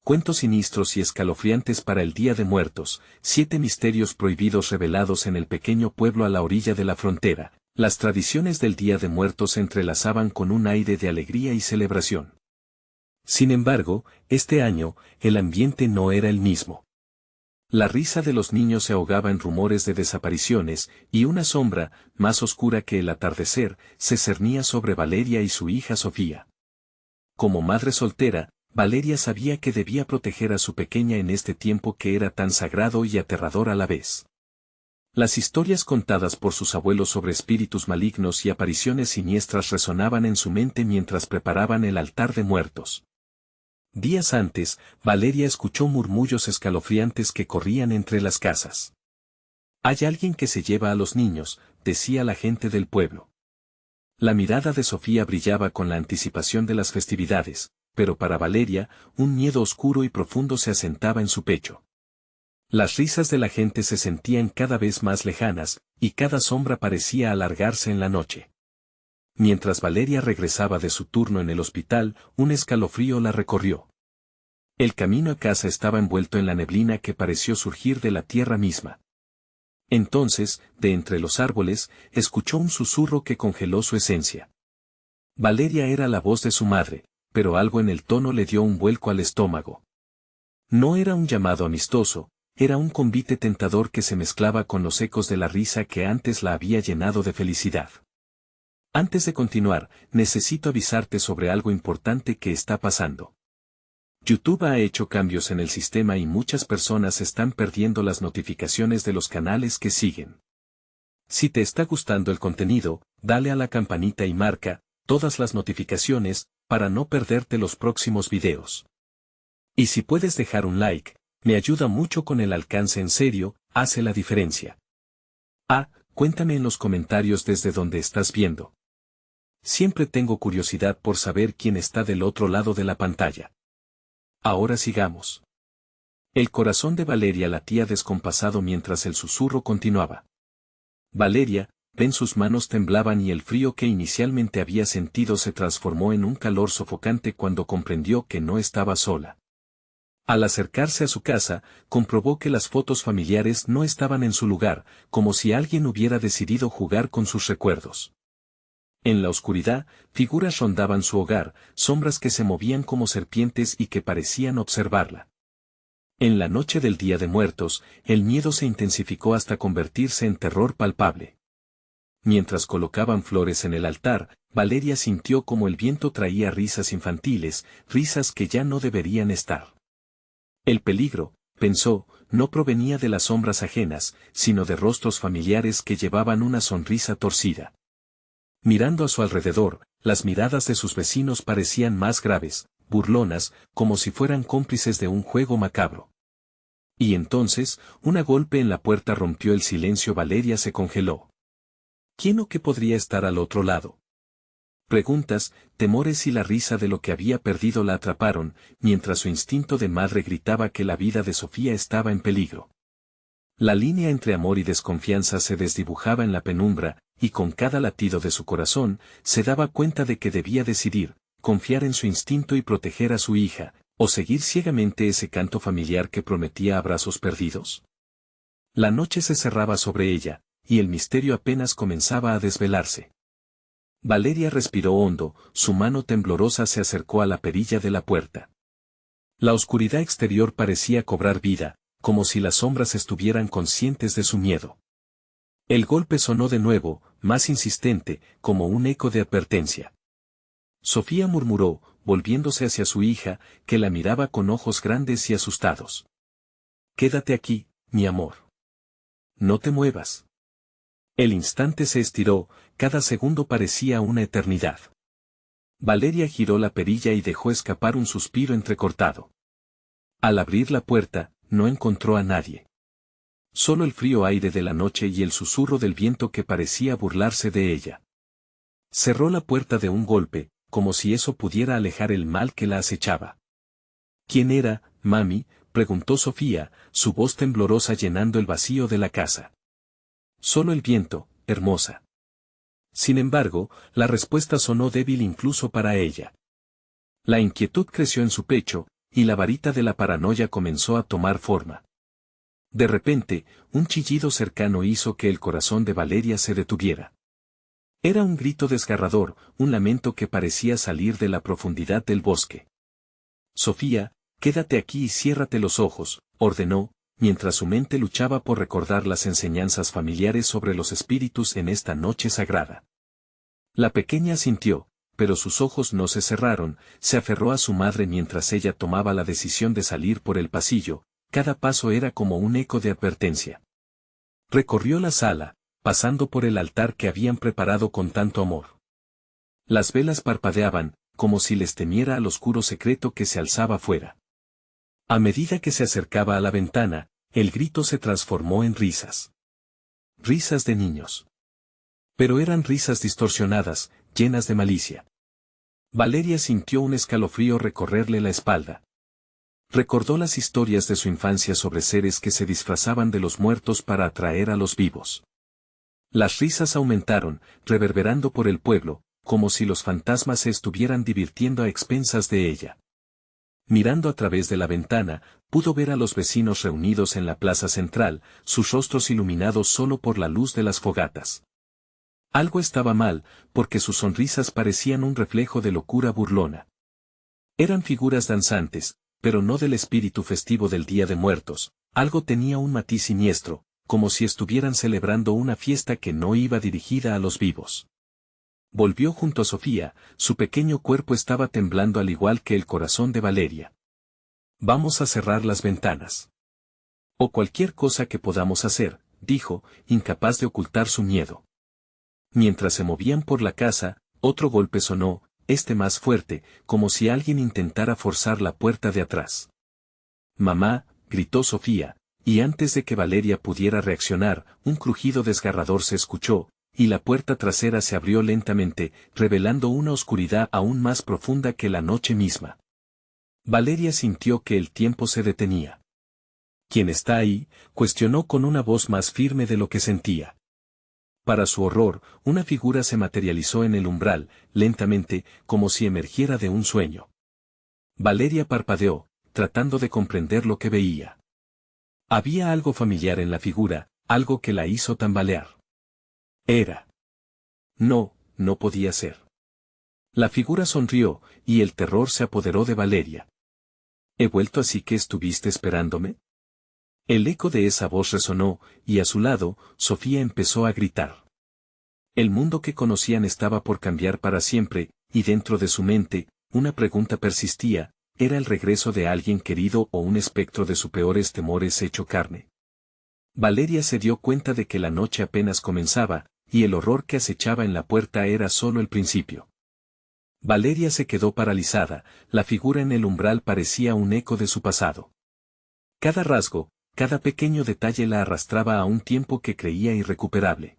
Cuentos siniestros y escalofriantes para el Día de Muertos, 7 misterios prohibidos revelados en el pequeño pueblo a la orilla de la frontera. Las tradiciones del Día de Muertos se entrelazaban con un aire de alegría y celebración. Sin embargo, este año, el ambiente no era el mismo. La risa de los niños se ahogaba en rumores de desapariciones, y una sombra, más oscura que el atardecer, se cernía sobre Valeria y su hija Sofía. Como madre soltera, Valeria sabía que debía proteger a su pequeña en este tiempo que era tan sagrado y aterrador a la vez. Las historias contadas por sus abuelos sobre espíritus malignos y apariciones siniestras resonaban en su mente mientras preparaban el altar de muertos. Días antes, Valeria escuchó murmullos escalofriantes que corrían entre las casas. «Hay alguien que se lleva a los niños», decía la gente del pueblo. La mirada de Sofía brillaba con la anticipación de las festividades, pero para Valeria, un miedo oscuro y profundo se asentaba en su pecho. Las risas de la gente se sentían cada vez más lejanas, y cada sombra parecía alargarse en la noche. Mientras Valeria regresaba de su turno en el hospital, un escalofrío la recorrió. El camino a casa estaba envuelto en la neblina que pareció surgir de la tierra misma. Entonces, de entre los árboles, escuchó un susurro que congeló su esencia. Valeria era la voz de su madre, pero algo en el tono le dio un vuelco al estómago. No era un llamado amistoso, era un convite tentador que se mezclaba con los ecos de la risa que antes la había llenado de felicidad. Antes de continuar, necesito avisarte sobre algo importante que está pasando. YouTube ha hecho cambios en el sistema y muchas personas están perdiendo las notificaciones de los canales que siguen. Si te está gustando el contenido, dale a la campanita y marca todas las notificaciones para no perderte los próximos videos. Y si puedes dejar un like, me ayuda mucho con el alcance en serio, hace la diferencia. Cuéntame en los comentarios desde donde estás viendo. Siempre tengo curiosidad por saber quién está del otro lado de la pantalla. Ahora sigamos. El corazón de Valeria latía descompasado mientras el susurro continuaba. Valeria, sus manos temblaban y el frío que inicialmente había sentido se transformó en un calor sofocante cuando comprendió que no estaba sola. Al acercarse a su casa, comprobó que las fotos familiares no estaban en su lugar, como si alguien hubiera decidido jugar con sus recuerdos. En la oscuridad, figuras rondaban su hogar, sombras que se movían como serpientes y que parecían observarla. En la noche del Día de Muertos, el miedo se intensificó hasta convertirse en terror palpable. Mientras colocaban flores en el altar, Valeria sintió como el viento traía risas infantiles, risas que ya no deberían estar. El peligro, pensó, no provenía de las sombras ajenas, sino de rostros familiares que llevaban una sonrisa torcida. Mirando a su alrededor, las miradas de sus vecinos parecían más graves, burlonas, como si fueran cómplices de un juego macabro. Y entonces, un golpe en la puerta rompió el silencio. Valeria se congeló. ¿Quién o qué podría estar al otro lado? Preguntas, temores y la risa de lo que había perdido la atraparon, mientras su instinto de madre gritaba que la vida de Sofía estaba en peligro. La línea entre amor y desconfianza se desdibujaba en la penumbra, y con cada latido de su corazón, se daba cuenta de que debía decidir, confiar en su instinto y proteger a su hija, o seguir ciegamente ese canto familiar que prometía abrazos perdidos. La noche se cerraba sobre ella, y el misterio apenas comenzaba a desvelarse. Valeria respiró hondo, su mano temblorosa se acercó a la perilla de la puerta. La oscuridad exterior parecía cobrar vida, como si las sombras estuvieran conscientes de su miedo. El golpe sonó de nuevo, más insistente, como un eco de advertencia. Sofía murmuró, volviéndose hacia su hija, que la miraba con ojos grandes y asustados. «Quédate aquí, mi amor. No te muevas». El instante se estiró, cada segundo parecía una eternidad. Valeria giró la perilla y dejó escapar un suspiro entrecortado. Al abrir la puerta, no encontró a nadie. Solo el frío aire de la noche y el susurro del viento que parecía burlarse de ella. Cerró la puerta de un golpe, como si eso pudiera alejar el mal que la acechaba. «¿Quién era, mami?», preguntó Sofía, su voz temblorosa llenando el vacío de la casa. «Solo el viento, hermosa». Sin embargo, la respuesta sonó débil incluso para ella. La inquietud creció en su pecho, y la varita de la paranoia comenzó a tomar forma. De repente, un chillido cercano hizo que el corazón de Valeria se detuviera. Era un grito desgarrador, un lamento que parecía salir de la profundidad del bosque. Sofía, quédate aquí y ciérrate los ojos, ordenó, mientras su mente luchaba por recordar las enseñanzas familiares sobre los espíritus en esta noche sagrada. La pequeña asintió, pero sus ojos no se cerraron, se aferró a su madre mientras ella tomaba la decisión de salir por el pasillo, cada paso era como un eco de advertencia. Recorrió la sala, pasando por el altar que habían preparado con tanto amor. Las velas parpadeaban, como si les temiera al oscuro secreto que se alzaba fuera. A medida que se acercaba a la ventana, el grito se transformó en risas. Risas de niños. Pero eran risas distorsionadas, llenas de malicia. Valeria sintió un escalofrío recorrerle la espalda. Recordó las historias de su infancia sobre seres que se disfrazaban de los muertos para atraer a los vivos. Las risas aumentaron, reverberando por el pueblo, como si los fantasmas se estuvieran divirtiendo a expensas de ella. Mirando a través de la ventana, pudo ver a los vecinos reunidos en la plaza central, sus rostros iluminados solo por la luz de las fogatas. Algo estaba mal, porque sus sonrisas parecían un reflejo de locura burlona. Eran figuras danzantes, pero no del espíritu festivo del Día de Muertos, algo tenía un matiz siniestro, como si estuvieran celebrando una fiesta que no iba dirigida a los vivos. Volvió junto a Sofía, su pequeño cuerpo estaba temblando al igual que el corazón de Valeria. Vamos a cerrar las ventanas. O cualquier cosa que podamos hacer, dijo, incapaz de ocultar su miedo. Mientras se movían por la casa, otro golpe sonó, este más fuerte, como si alguien intentara forzar la puerta de atrás. Mamá, gritó Sofía, y antes de que Valeria pudiera reaccionar, un crujido desgarrador se escuchó, y la puerta trasera se abrió lentamente, revelando una oscuridad aún más profunda que la noche misma. Valeria sintió que el tiempo se detenía. ¿Quién está ahí?, cuestionó con una voz más firme de lo que sentía. Para su horror, una figura se materializó en el umbral, lentamente, como si emergiera de un sueño. Valeria parpadeó, tratando de comprender lo que veía. Había algo familiar en la figura, algo que la hizo tambalear. Era. No, no podía ser. La figura sonrió, y el terror se apoderó de Valeria. ¿He vuelto así que estuviste esperándome? El eco de esa voz resonó, y a su lado, Sofía empezó a gritar. El mundo que conocían estaba por cambiar para siempre, y dentro de su mente, una pregunta persistía, ¿era el regreso de alguien querido o un espectro de sus peores temores hecho carne? Valeria se dio cuenta de que la noche apenas comenzaba, y el horror que acechaba en la puerta era solo el principio. Valeria se quedó paralizada, la figura en el umbral parecía un eco de su pasado. Cada rasgo, cada pequeño detalle la arrastraba a un tiempo que creía irrecuperable.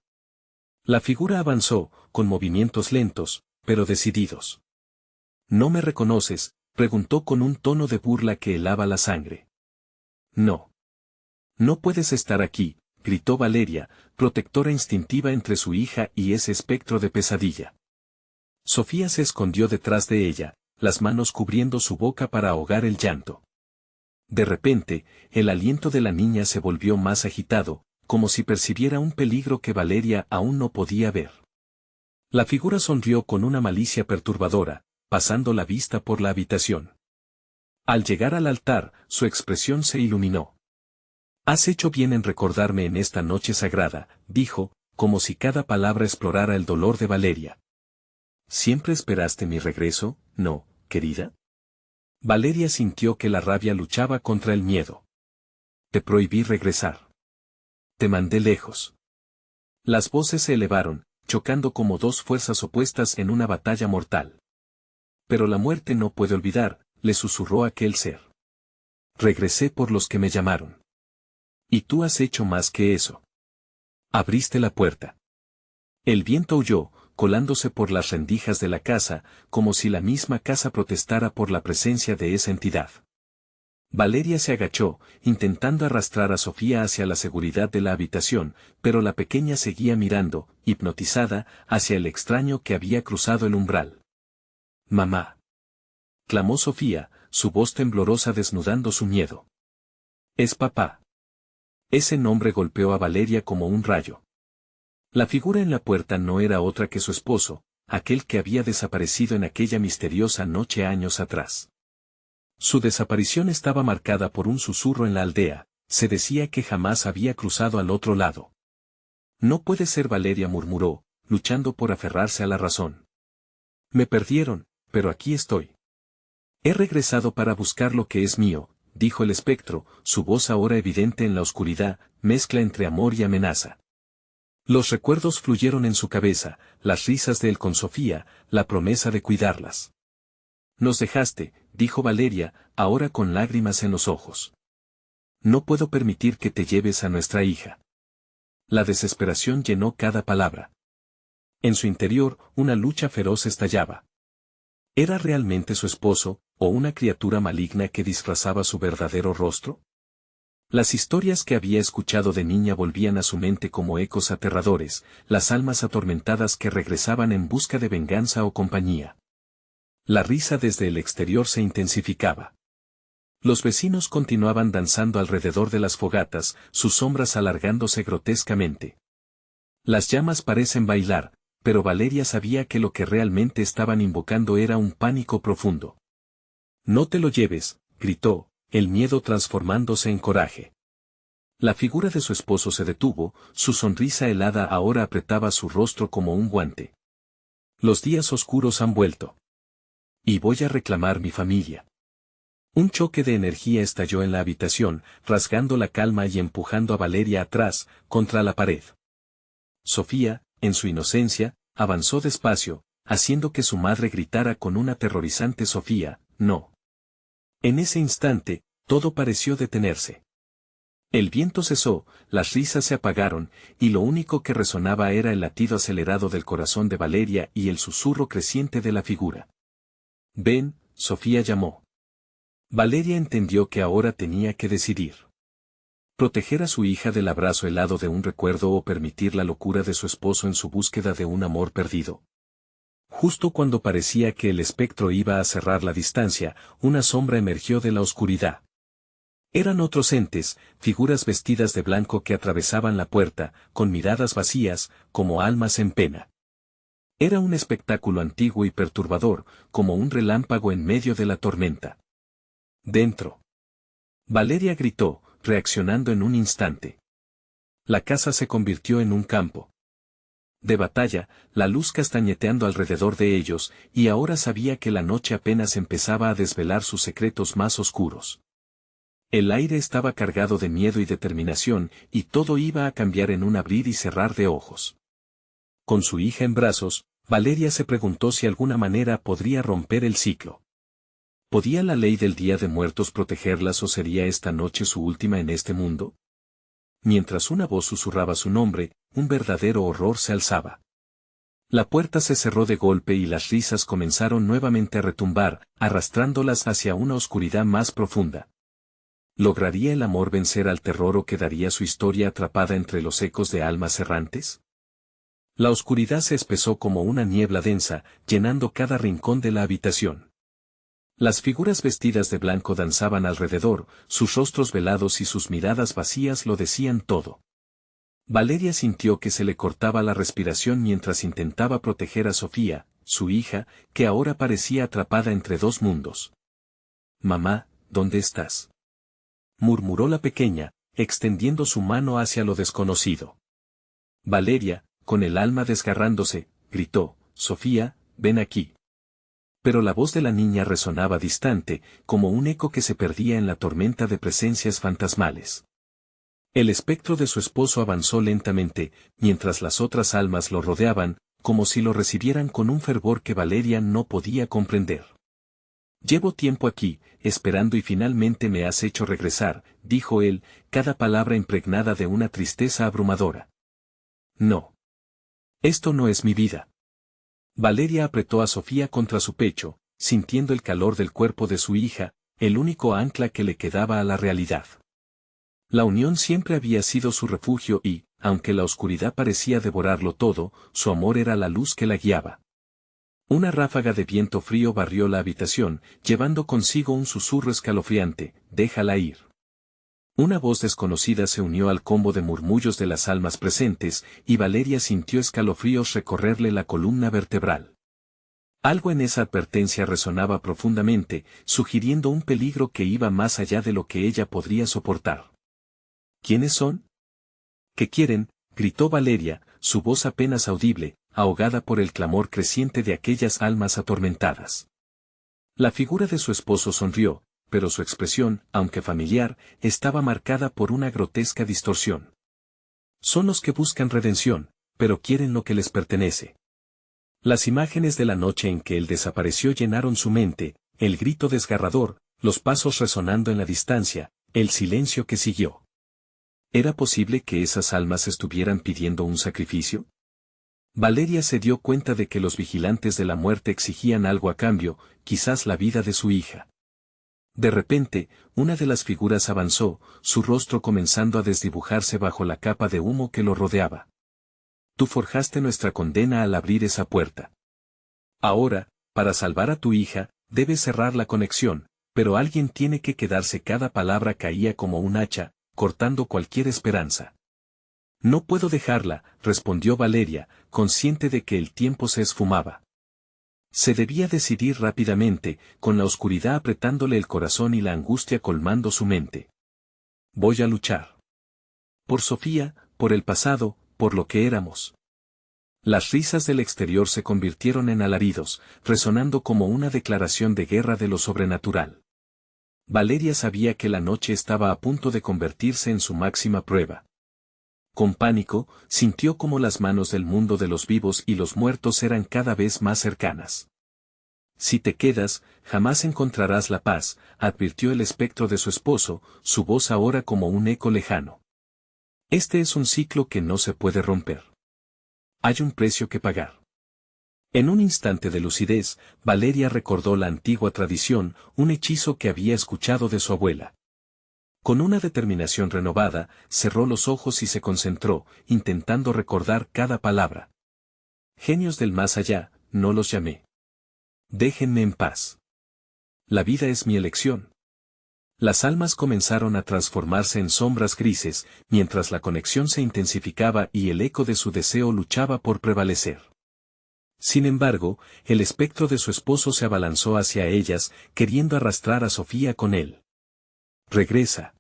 La figura avanzó, con movimientos lentos, pero decididos. ¿No me reconoces?, preguntó con un tono de burla que helaba la sangre. No. No puedes estar aquí, gritó Valeria, protectora instintiva entre su hija y ese espectro de pesadilla. Sofía se escondió detrás de ella, las manos cubriendo su boca para ahogar el llanto. De repente, el aliento de la niña se volvió más agitado, como si percibiera un peligro que Valeria aún no podía ver. La figura sonrió con una malicia perturbadora, pasando la vista por la habitación. Al llegar al altar, su expresión se iluminó. Has hecho bien en recordarme en esta noche sagrada, dijo, como si cada palabra explorara el dolor de Valeria. ¿Siempre esperaste mi regreso, no, querida? Valeria sintió que la rabia luchaba contra el miedo. Te prohibí regresar. Te mandé lejos. Las voces se elevaron, chocando como dos fuerzas opuestas en una batalla mortal. Pero la muerte no puede olvidar, le susurró aquel ser. Regresé por los que me llamaron. Y tú has hecho más que eso. Abriste la puerta. El viento huyó, colándose por las rendijas de la casa, como si la misma casa protestara por la presencia de esa entidad. Valeria se agachó, intentando arrastrar a Sofía hacia la seguridad de la habitación, pero la pequeña seguía mirando, hipnotizada, hacia el extraño que había cruzado el umbral. Mamá. Clamó Sofía, su voz temblorosa desnudando su miedo. Es papá. Ese nombre golpeó a Valeria como un rayo. La figura en la puerta no era otra que su esposo, aquel que había desaparecido en aquella misteriosa noche años atrás. Su desaparición estaba marcada por un susurro en la aldea, se decía que jamás había cruzado al otro lado. No puede ser, Valeria murmuró, luchando por aferrarse a la razón. Me perdieron, pero aquí estoy. He regresado para buscar lo que es mío, dijo el espectro, su voz ahora evidente en la oscuridad, mezcla entre amor y amenaza. Los recuerdos fluyeron en su cabeza, las risas de él con Sofía, la promesa de cuidarlas. Nos dejaste, dijo Valeria, ahora con lágrimas en los ojos. No puedo permitir que te lleves a nuestra hija. La desesperación llenó cada palabra. En su interior, una lucha feroz estallaba. ¿Era realmente su esposo, o una criatura maligna que disfrazaba su verdadero rostro? Las historias que había escuchado de niña volvían a su mente como ecos aterradores, las almas atormentadas que regresaban en busca de venganza o compañía. La risa desde el exterior se intensificaba. Los vecinos continuaban danzando alrededor de las fogatas, sus sombras alargándose grotescamente. Las llamas parecen bailar, pero Valeria sabía que lo que realmente estaban invocando era un pánico profundo. No te lo lleves, gritó, el miedo transformándose en coraje. La figura de su esposo se detuvo, su sonrisa helada ahora apretaba su rostro como un guante. Los días oscuros han vuelto. Y voy a reclamar mi familia. Un choque de energía estalló en la habitación, rasgando la calma y empujando a Valeria atrás, contra la pared. Sofía, en su inocencia, avanzó despacio, haciendo que su madre gritara con una aterrorizante Sofía, no. En ese instante, todo pareció detenerse. El viento cesó, las risas se apagaron, y lo único que resonaba era el latido acelerado del corazón de Valeria y el susurro creciente de la figura. Ven, Sofía llamó. Valeria entendió que ahora tenía que decidir. Proteger a su hija del abrazo helado de un recuerdo o permitir la locura de su esposo en su búsqueda de un amor perdido. Justo cuando parecía que el espectro iba a cerrar la distancia, una sombra emergió de la oscuridad. Eran otros entes, figuras vestidas de blanco que atravesaban la puerta, con miradas vacías, como almas en pena. Era un espectáculo antiguo y perturbador, como un relámpago en medio de la tormenta. Dentro. Valeria gritó, reaccionando en un instante. La casa se convirtió en un campo de batalla, la luz castañeteando alrededor de ellos, y ahora sabía que la noche apenas empezaba a desvelar sus secretos más oscuros. El aire estaba cargado de miedo y determinación, y todo iba a cambiar en un abrir y cerrar de ojos. Con su hija en brazos, Valeria se preguntó si alguna manera podría romper el ciclo. ¿Podía la ley del Día de Muertos protegerlas o sería esta noche su última en este mundo? Mientras una voz susurraba su nombre, un verdadero horror se alzaba. La puerta se cerró de golpe y las risas comenzaron nuevamente a retumbar, arrastrándolas hacia una oscuridad más profunda. ¿Lograría el amor vencer al terror o quedaría su historia atrapada entre los ecos de almas errantes? La oscuridad se espesó como una niebla densa, llenando cada rincón de la habitación. Las figuras vestidas de blanco danzaban alrededor, sus rostros velados y sus miradas vacías lo decían todo. Valeria sintió que se le cortaba la respiración mientras intentaba proteger a Sofía, su hija, que ahora parecía atrapada entre dos mundos. «Mamá, ¿dónde estás?», murmuró la pequeña, extendiendo su mano hacia lo desconocido. Valeria, con el alma desgarrándose, gritó, «Sofía, ven aquí». Pero la voz de la niña resonaba distante, como un eco que se perdía en la tormenta de presencias fantasmales. El espectro de su esposo avanzó lentamente, mientras las otras almas lo rodeaban, como si lo recibieran con un fervor que Valeria no podía comprender. «Llevo tiempo aquí, esperando y finalmente me has hecho regresar», dijo él, cada palabra impregnada de una tristeza abrumadora. «No. Esto no es mi vida». Valeria apretó a Sofía contra su pecho, sintiendo el calor del cuerpo de su hija, el único ancla que le quedaba a la realidad. La unión siempre había sido su refugio y, aunque la oscuridad parecía devorarlo todo, su amor era la luz que la guiaba. Una ráfaga de viento frío barrió la habitación, llevando consigo un susurro escalofriante: «Déjala ir». Una voz desconocida se unió al combo de murmullos de las almas presentes, y Valeria sintió escalofríos recorrerle la columna vertebral. Algo en esa advertencia resonaba profundamente, sugiriendo un peligro que iba más allá de lo que ella podría soportar. ¿Quiénes son? ¿Qué quieren?, gritó Valeria, su voz apenas audible, ahogada por el clamor creciente de aquellas almas atormentadas. La figura de su esposo sonrió, pero su expresión, aunque familiar, estaba marcada por una grotesca distorsión. Son los que buscan redención, pero quieren lo que les pertenece. Las imágenes de la noche en que él desapareció llenaron su mente, el grito desgarrador, los pasos resonando en la distancia, el silencio que siguió. ¿Era posible que esas almas estuvieran pidiendo un sacrificio? Valeria se dio cuenta de que los vigilantes de la muerte exigían algo a cambio, quizás la vida de su hija. De repente, una de las figuras avanzó, su rostro comenzando a desdibujarse bajo la capa de humo que lo rodeaba. Tú forjaste nuestra condena al abrir esa puerta. Ahora, para salvar a tu hija, debes cerrar la conexión, pero alguien tiene que quedarse. Cada palabra caía como un hacha, cortando cualquier esperanza. No puedo dejarla, respondió Valeria, consciente de que el tiempo se esfumaba. Se debía decidir rápidamente, con la oscuridad apretándole el corazón y la angustia colmando su mente. Voy a luchar. Por Sofía, por el pasado, por lo que éramos. Las risas del exterior se convirtieron en alaridos, resonando como una declaración de guerra de lo sobrenatural. Valeria sabía que la noche estaba a punto de convertirse en su máxima prueba. Con pánico, sintió como las manos del mundo de los vivos y los muertos eran cada vez más cercanas. Si te quedas, jamás encontrarás la paz, advirtió el espectro de su esposo, su voz ahora como un eco lejano. Este es un ciclo que no se puede romper. Hay un precio que pagar. En un instante de lucidez, Valeria recordó la antigua tradición, un hechizo que había escuchado de su abuela. Con una determinación renovada, cerró los ojos y se concentró, intentando recordar cada palabra. Genios del más allá, no los llamé. Déjenme en paz. La vida es mi elección. Las almas comenzaron a transformarse en sombras grises, mientras la conexión se intensificaba y el eco de su deseo luchaba por prevalecer. Sin embargo, el espectro de su esposo se abalanzó hacia ellas, queriendo arrastrar a Sofía con él. Regresa.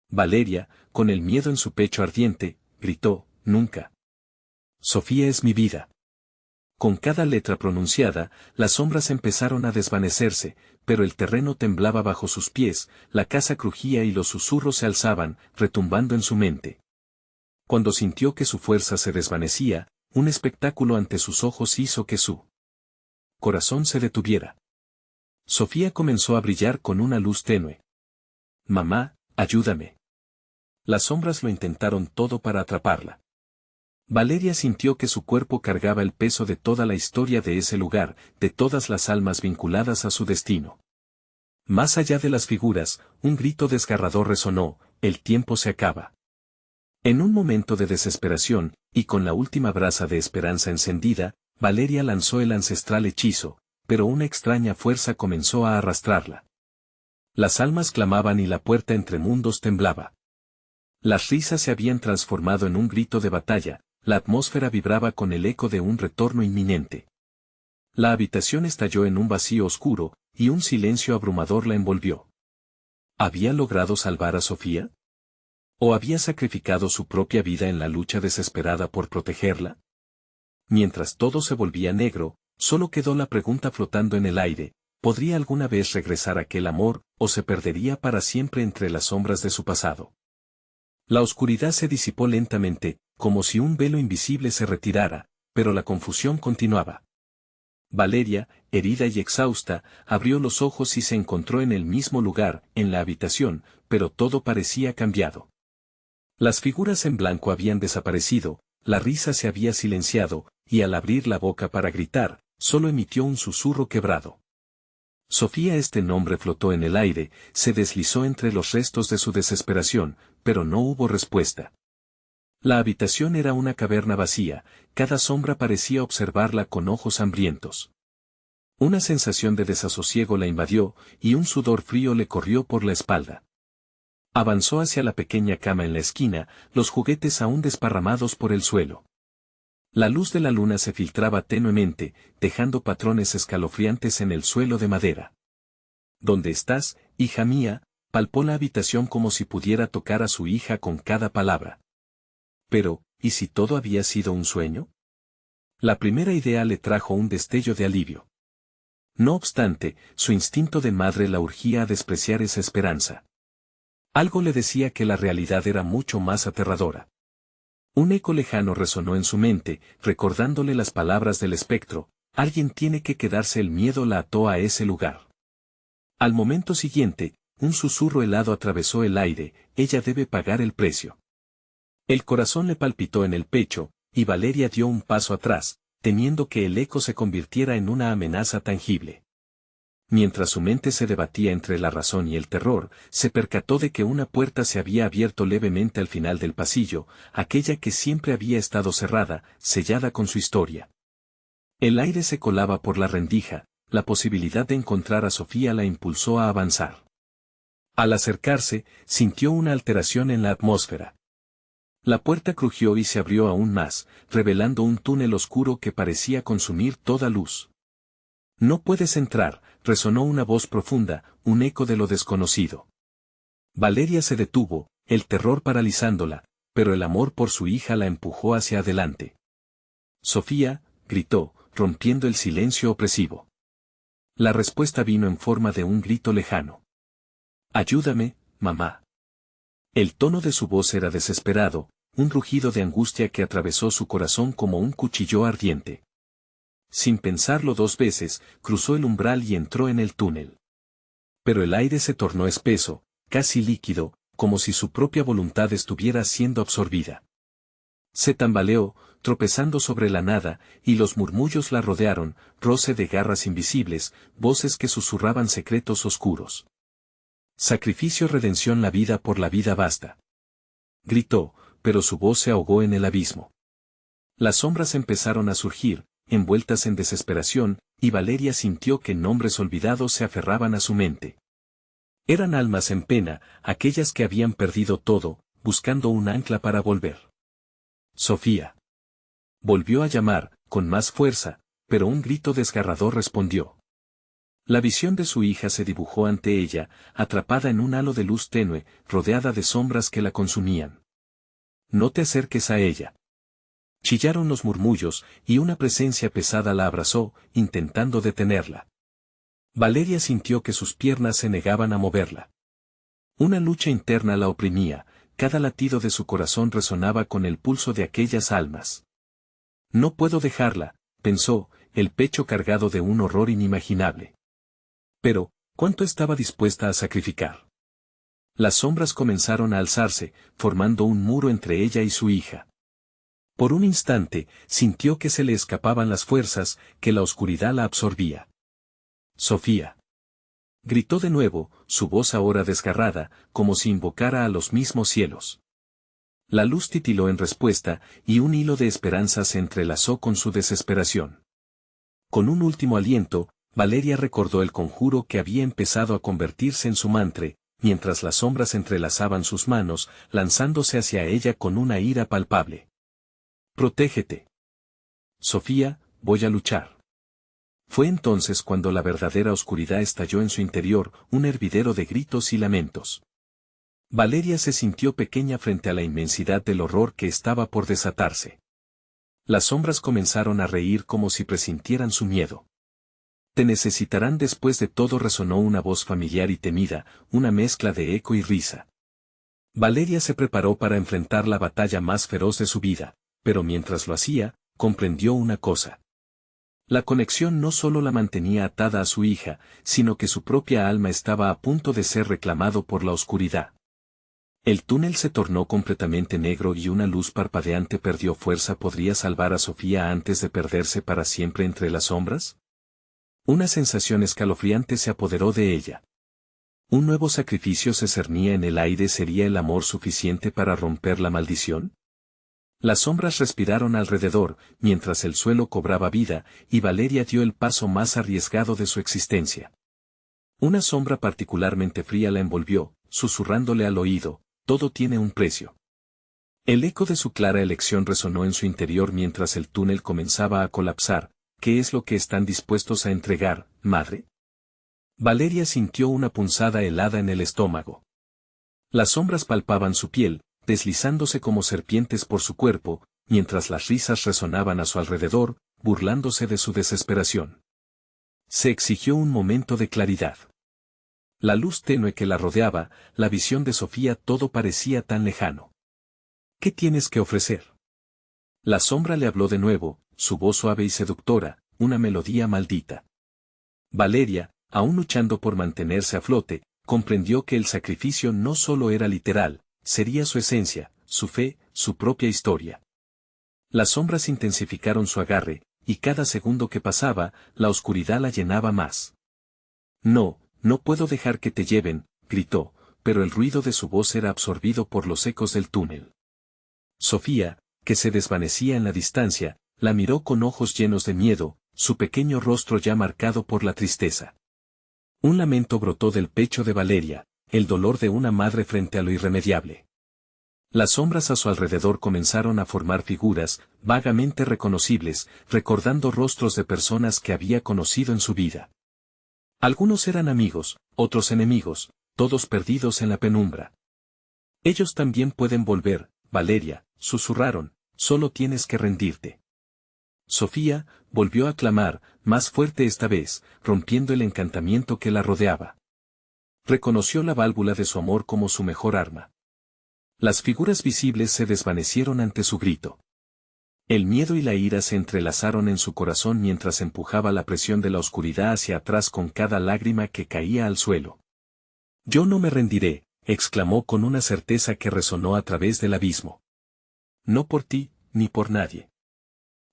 Valeria, con el miedo en su pecho ardiente, gritó: nunca. Sofía es mi vida. Con cada letra pronunciada, las sombras empezaron a desvanecerse, pero el terreno temblaba bajo sus pies, la casa crujía y los susurros se alzaban, retumbando en su mente. Cuando sintió que su fuerza se desvanecía, un espectáculo ante sus ojos hizo que su corazón se detuviera. Sofía comenzó a brillar con una luz tenue. Mamá, ayúdame. Las sombras lo intentaron todo para atraparla. Valeria sintió que su cuerpo cargaba el peso de toda la historia de ese lugar, de todas las almas vinculadas a su destino. Más allá de las figuras, un grito desgarrador resonó: el tiempo se acaba. En un momento de desesperación, y con la última brasa de esperanza encendida, Valeria lanzó el ancestral hechizo, pero una extraña fuerza comenzó a arrastrarla. Las almas clamaban y la puerta entre mundos temblaba. Las risas se habían transformado en un grito de batalla, la atmósfera vibraba con el eco de un retorno inminente. La habitación estalló en un vacío oscuro, y un silencio abrumador la envolvió. ¿Había logrado salvar a Sofía? ¿O había sacrificado su propia vida en la lucha desesperada por protegerla? Mientras todo se volvía negro, solo quedó la pregunta flotando en el aire: ¿podría alguna vez regresar aquel amor, o se perdería para siempre entre las sombras de su pasado? La oscuridad se disipó lentamente, como si un velo invisible se retirara, pero la confusión continuaba. Valeria, herida y exhausta, abrió los ojos y se encontró en el mismo lugar, en la habitación, pero todo parecía cambiado. Las figuras en blanco habían desaparecido, la risa se había silenciado, y al abrir la boca para gritar, solo emitió un susurro quebrado. Sofía. Este nombre flotó en el aire, se deslizó entre los restos de su desesperación, pero no hubo respuesta. La habitación era una caverna vacía, cada sombra parecía observarla con ojos hambrientos. Una sensación de desasosiego la invadió, y un sudor frío le corrió por la espalda. Avanzó hacia la pequeña cama en la esquina, los juguetes aún desparramados por el suelo. La luz de la luna se filtraba tenuemente, dejando patrones escalofriantes en el suelo de madera. ¿Dónde estás, hija mía? Palpó la habitación como si pudiera tocar a su hija con cada palabra. Pero, ¿y si todo había sido un sueño? La primera idea le trajo un destello de alivio. No obstante, su instinto de madre la urgía a despreciar esa esperanza. Algo le decía que la realidad era mucho más aterradora. Un eco lejano resonó en su mente, recordándole las palabras del espectro: alguien tiene que quedarse, el miedo la ató a ese lugar. Al momento siguiente, un susurro helado atravesó el aire: ella debe pagar el precio. El corazón le palpitó en el pecho, y Valeria dio un paso atrás, temiendo que el eco se convirtiera en una amenaza tangible. Mientras su mente se debatía entre la razón y el terror, se percató de que una puerta se había abierto levemente al final del pasillo, aquella que siempre había estado cerrada, sellada con su historia. El aire se colaba por la rendija, la posibilidad de encontrar a Sofía la impulsó a avanzar. Al acercarse, sintió una alteración en la atmósfera. La puerta crujió y se abrió aún más, revelando un túnel oscuro que parecía consumir toda luz. «No puedes entrar», resonó una voz profunda, un eco de lo desconocido. Valeria se detuvo, el terror paralizándola, pero el amor por su hija la empujó hacia adelante. «Sofía», gritó, rompiendo el silencio opresivo. La respuesta vino en forma de un grito lejano. «Ayúdame, mamá». El tono de su voz era desesperado, un rugido de angustia que atravesó su corazón como un cuchillo ardiente. Sin pensarlo dos veces, cruzó el umbral y entró en el túnel. Pero el aire se tornó espeso, casi líquido, como si su propia voluntad estuviera siendo absorbida. Se tambaleó, tropezando sobre la nada, y los murmullos la rodearon, roce de garras invisibles, voces que susurraban secretos oscuros. «Sacrificio, redención, la vida por la vida basta», gritó, pero su voz se ahogó en el abismo. Las sombras empezaron a surgir, envueltas en desesperación, y Valeria sintió que nombres olvidados se aferraban a su mente. Eran almas en pena, aquellas que habían perdido todo, buscando un ancla para volver. «Sofía». Volvió a llamar, con más fuerza, pero un grito desgarrador respondió. La visión de su hija se dibujó ante ella, atrapada en un halo de luz tenue, rodeada de sombras que la consumían. «No te acerques a ella». Chillaron los murmullos, y una presencia pesada la abrazó, intentando detenerla. Valeria sintió que sus piernas se negaban a moverla. Una lucha interna la oprimía, cada latido de su corazón resonaba con el pulso de aquellas almas. «No puedo dejarla», pensó, el pecho cargado de un horror inimaginable. Pero, ¿cuánto estaba dispuesta a sacrificar? Las sombras comenzaron a alzarse, formando un muro entre ella y su hija. Por un instante, sintió que se le escapaban las fuerzas, que la oscuridad la absorbía. «Sofía». Gritó de nuevo, su voz ahora desgarrada, como si invocara a los mismos cielos. La luz titiló en respuesta, y un hilo de esperanza se entrelazó con su desesperación. Con un último aliento, Valeria recordó el conjuro que había empezado a convertirse en su mantra, mientras las sombras entrelazaban sus manos, lanzándose hacia ella con una ira palpable. «Protégete. Sofía, voy a luchar». Fue entonces cuando la verdadera oscuridad estalló en su interior, un hervidero de gritos y lamentos. Valeria se sintió pequeña frente a la inmensidad del horror que estaba por desatarse. Las sombras comenzaron a reír como si presintieran su miedo. «Te necesitarán después de todo», resonó una voz familiar y temida, una mezcla de eco y risa. Valeria se preparó para enfrentar la batalla más feroz de su vida, pero mientras lo hacía, comprendió una cosa. La conexión no solo la mantenía atada a su hija, sino que su propia alma estaba a punto de ser reclamado por la oscuridad. El túnel se tornó completamente negro y una luz parpadeante perdió fuerza. ¿Podría salvar a Sofía antes de perderse para siempre entre las sombras? Una sensación escalofriante se apoderó de ella. Un nuevo sacrificio se cernía en el aire. ¿Sería el amor suficiente para romper la maldición? Las sombras respiraron alrededor, mientras el suelo cobraba vida, y Valeria dio el paso más arriesgado de su existencia. Una sombra particularmente fría la envolvió, susurrándole al oído, todo tiene un precio. El eco de su clara elección resonó en su interior mientras el túnel comenzaba a colapsar. ¿Qué es lo que están dispuestos a entregar, madre? Valeria sintió una punzada helada en el estómago. Las sombras palpaban su piel, deslizándose como serpientes por su cuerpo, mientras las risas resonaban a su alrededor, burlándose de su desesperación. Se exigió un momento de claridad. La luz tenue que la rodeaba, la visión de Sofía, todo parecía tan lejano. ¿Qué tienes que ofrecer? La sombra le habló de nuevo, su voz suave y seductora, una melodía maldita. Valeria, aún luchando por mantenerse a flote, comprendió que el sacrificio no solo era literal, sería su esencia, su fe, su propia historia. Las sombras intensificaron su agarre, y cada segundo que pasaba, la oscuridad la llenaba más. No, no puedo dejar que te lleven, gritó, pero el ruido de su voz era absorbido por los ecos del túnel. Sofía, que se desvanecía en la distancia, la miró con ojos llenos de miedo, su pequeño rostro ya marcado por la tristeza. Un lamento brotó del pecho de Valeria, el dolor de una madre frente a lo irremediable. Las sombras a su alrededor comenzaron a formar figuras, vagamente reconocibles, recordando rostros de personas que había conocido en su vida. Algunos eran amigos, otros enemigos, todos perdidos en la penumbra. Ellos también pueden volver, Valeria, susurraron, solo tienes que rendirte. Sofía, volvió a clamar, más fuerte esta vez, rompiendo el encantamiento que la rodeaba. Reconoció la válvula de su amor como su mejor arma. Las figuras visibles se desvanecieron ante su grito. El miedo y la ira se entrelazaron en su corazón mientras empujaba la presión de la oscuridad hacia atrás con cada lágrima que caía al suelo. Yo no me rendiré, exclamó con una certeza que resonó a través del abismo. No por ti, ni por nadie.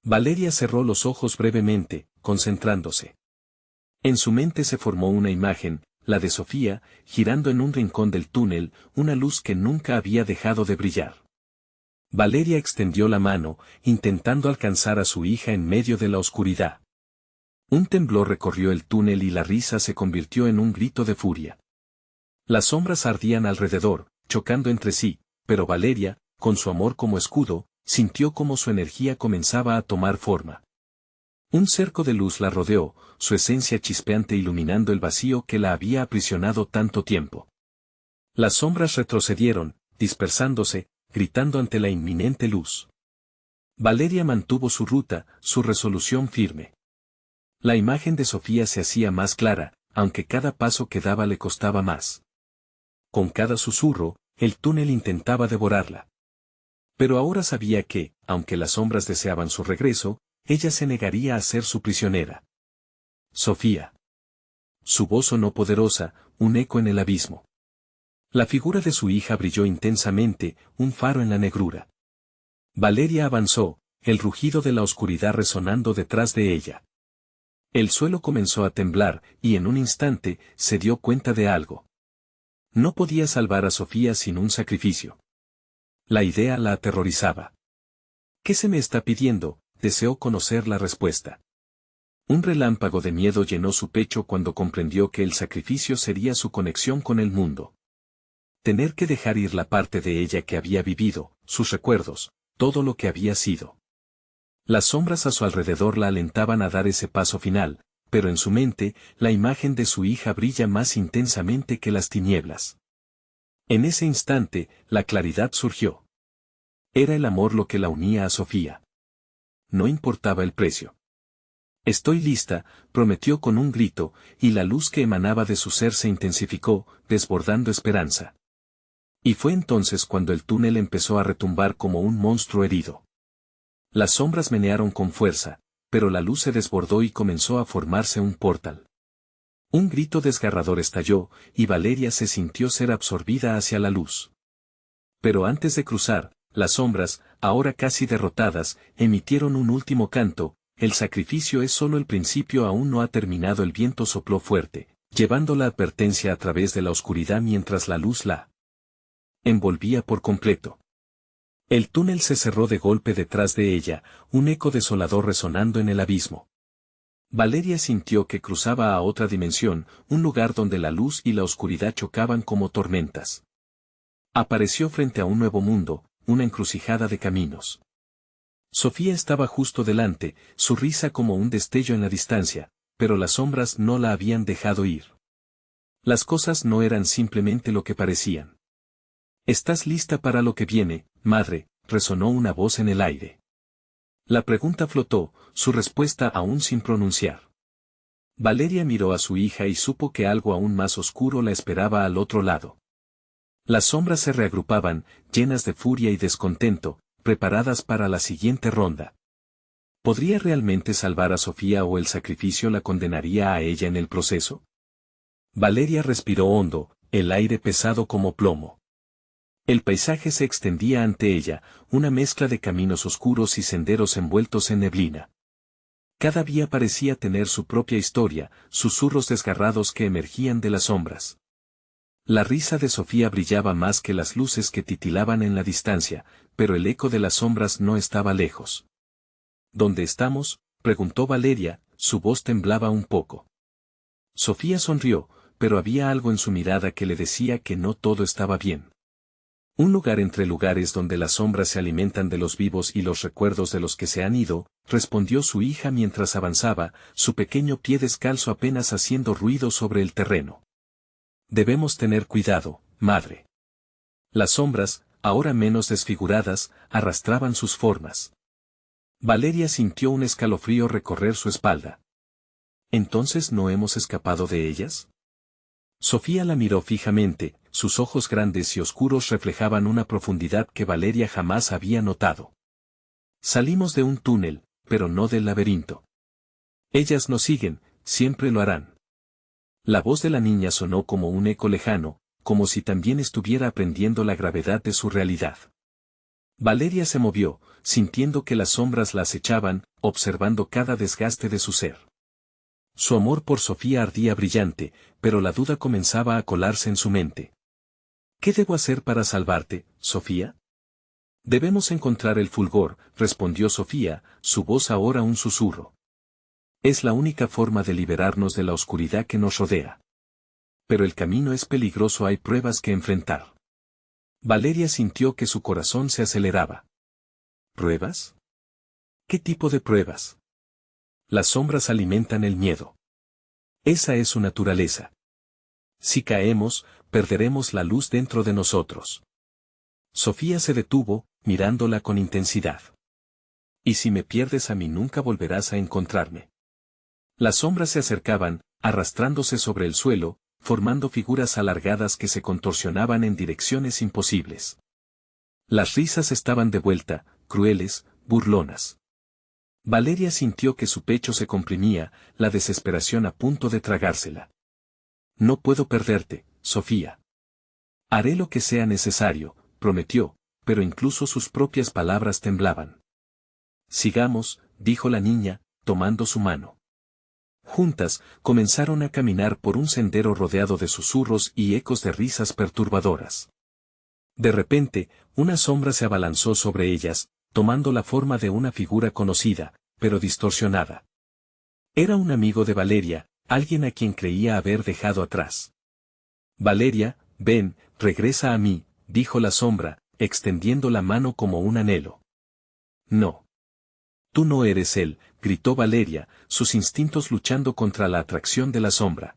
Valeria cerró los ojos brevemente, concentrándose. En su mente se formó una imagen, la de Sofía, girando en un rincón del túnel, una luz que nunca había dejado de brillar. Valeria extendió la mano, intentando alcanzar a su hija en medio de la oscuridad. Un temblor recorrió el túnel y la risa se convirtió en un grito de furia. Las sombras ardían alrededor, chocando entre sí, pero Valeria, con su amor como escudo, sintió como su energía comenzaba a tomar forma. Un cerco de luz la rodeó, su esencia chispeante iluminando el vacío que la había aprisionado tanto tiempo. Las sombras retrocedieron, dispersándose, gritando ante la inminente luz. Valeria mantuvo su ruta, su resolución firme. La imagen de Sofía se hacía más clara, aunque cada paso que daba le costaba más. Con cada susurro, el túnel intentaba devorarla. Pero ahora sabía que, aunque las sombras deseaban su regreso, ella se negaría a ser su prisionera. Sofía. Su voz sonó poderosa, un eco en el abismo. La figura de su hija brilló intensamente, un faro en la negrura. Valeria avanzó, el rugido de la oscuridad resonando detrás de ella. El suelo comenzó a temblar, y en un instante, se dio cuenta de algo. No podía salvar a Sofía sin un sacrificio. La idea la aterrorizaba. ¿Qué se me está pidiendo? Deseó conocer la respuesta. Un relámpago de miedo llenó su pecho cuando comprendió que el sacrificio sería su conexión con el mundo. Tener que dejar ir la parte de ella que había vivido, sus recuerdos, todo lo que había sido. Las sombras a su alrededor la alentaban a dar ese paso final, pero en su mente, la imagen de su hija brilla más intensamente que las tinieblas. En ese instante, la claridad surgió. Era el amor lo que la unía a Sofía. No importaba el precio. Estoy lista, prometió con un grito, y la luz que emanaba de su ser se intensificó, desbordando esperanza. Y fue entonces cuando el túnel empezó a retumbar como un monstruo herido. Las sombras menearon con fuerza, pero la luz se desbordó y comenzó a formarse un portal. Un grito desgarrador estalló, y Valeria se sintió ser absorbida hacia la luz. Pero antes de cruzar, las sombras, ahora casi derrotadas, emitieron un último canto. El sacrificio es solo el principio, aún no ha terminado. El viento sopló fuerte, llevando la advertencia a través de la oscuridad mientras la luz la envolvía por completo. El túnel se cerró de golpe detrás de ella, un eco desolador resonando en el abismo. Valeria sintió que cruzaba a otra dimensión, un lugar donde la luz y la oscuridad chocaban como tormentas. Apareció frente a un nuevo mundo, una encrucijada de caminos. Sofía estaba justo delante, su risa como un destello en la distancia, pero las sombras no la habían dejado ir. Las cosas no eran simplemente lo que parecían. ¿Estás lista para lo que viene, madre?, resonó una voz en el aire. La pregunta flotó, su respuesta aún sin pronunciar. Valeria miró a su hija y supo que algo aún más oscuro la esperaba al otro lado. Las sombras se reagrupaban, llenas de furia y descontento, preparadas para la siguiente ronda. ¿Podría realmente salvar a Sofía o el sacrificio la condenaría a ella en el proceso? Valeria respiró hondo, el aire pesado como plomo. El paisaje se extendía ante ella, una mezcla de caminos oscuros y senderos envueltos en neblina. Cada vía parecía tener su propia historia, susurros desgarrados que emergían de las sombras. La risa de Sofía brillaba más que las luces que titilaban en la distancia, pero el eco de las sombras no estaba lejos. ¿Dónde estamos?, preguntó Valeria, su voz temblaba un poco. Sofía sonrió, pero había algo en su mirada que le decía que no todo estaba bien. Un lugar entre lugares donde las sombras se alimentan de los vivos y los recuerdos de los que se han ido, respondió su hija mientras avanzaba, su pequeño pie descalzo apenas haciendo ruido sobre el terreno. Debemos tener cuidado, madre. Las sombras, ahora menos desfiguradas, arrastraban sus formas. Valeria sintió un escalofrío recorrer su espalda. ¿Entonces no hemos escapado de ellas? Sofía la miró fijamente, sus ojos grandes y oscuros reflejaban una profundidad que Valeria jamás había notado. Salimos de un túnel, pero no del laberinto. Ellas nos siguen, siempre lo harán. La voz de la niña sonó como un eco lejano, como si también estuviera aprendiendo la gravedad de su realidad. Valeria se movió, sintiendo que las sombras la acechaban, observando cada desgaste de su ser. Su amor por Sofía ardía brillante, pero la duda comenzaba a colarse en su mente. ¿Qué debo hacer para salvarte, Sofía? Debemos encontrar el fulgor, respondió Sofía, su voz ahora un susurro. Es la única forma de liberarnos de la oscuridad que nos rodea. Pero el camino es peligroso, hay pruebas que enfrentar. Valeria sintió que su corazón se aceleraba. ¿Pruebas? ¿Qué tipo de pruebas? Las sombras alimentan el miedo. Esa es su naturaleza. Si caemos, perderemos la luz dentro de nosotros. Sofía se detuvo, mirándola con intensidad. Y si me pierdes a mí nunca volverás a encontrarme. Las sombras se acercaban, arrastrándose sobre el suelo, formando figuras alargadas que se contorsionaban en direcciones imposibles. Las risas estaban de vuelta, crueles, burlonas. Valeria sintió que su pecho se comprimía, la desesperación a punto de tragársela. No puedo perderte, Sofía. Haré lo que sea necesario, prometió, pero incluso sus propias palabras temblaban. Sigamos, dijo la niña, tomando su mano. Juntas, comenzaron a caminar por un sendero rodeado de susurros y ecos de risas perturbadoras. De repente, una sombra se abalanzó sobre ellas, tomando la forma de una figura conocida, pero distorsionada. Era un amigo de Valeria, alguien a quien creía haber dejado atrás. Valeria, ven, regresa a mí, dijo la sombra, extendiendo la mano como un anhelo. No. Tú no eres él, gritó Valeria, sus instintos luchando contra la atracción de la sombra.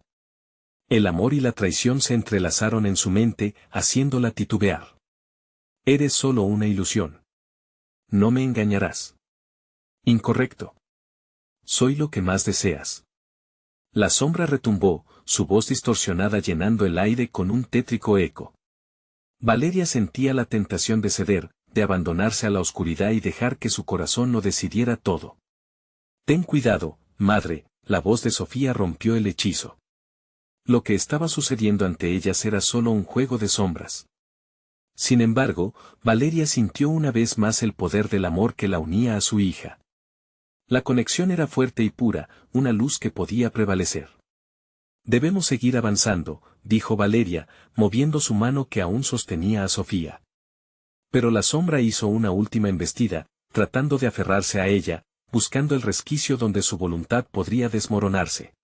El amor y la traición se entrelazaron en su mente, haciéndola titubear. Eres solo una ilusión. No me engañarás. Incorrecto. Soy lo que más deseas. La sombra retumbó, su voz distorsionada llenando el aire con un tétrico eco. Valeria sentía la tentación de ceder, de abandonarse a la oscuridad y dejar que su corazón lo decidiera todo. Ten cuidado, madre, la voz de Sofía rompió el hechizo. Lo que estaba sucediendo ante ellas era solo un juego de sombras. Sin embargo, Valeria sintió una vez más el poder del amor que la unía a su hija. La conexión era fuerte y pura, una luz que podía prevalecer. Debemos seguir avanzando, dijo Valeria, moviendo su mano que aún sostenía a Sofía. Pero la sombra hizo una última embestida, tratando de aferrarse a ella, buscando el resquicio donde su voluntad podría desmoronarse.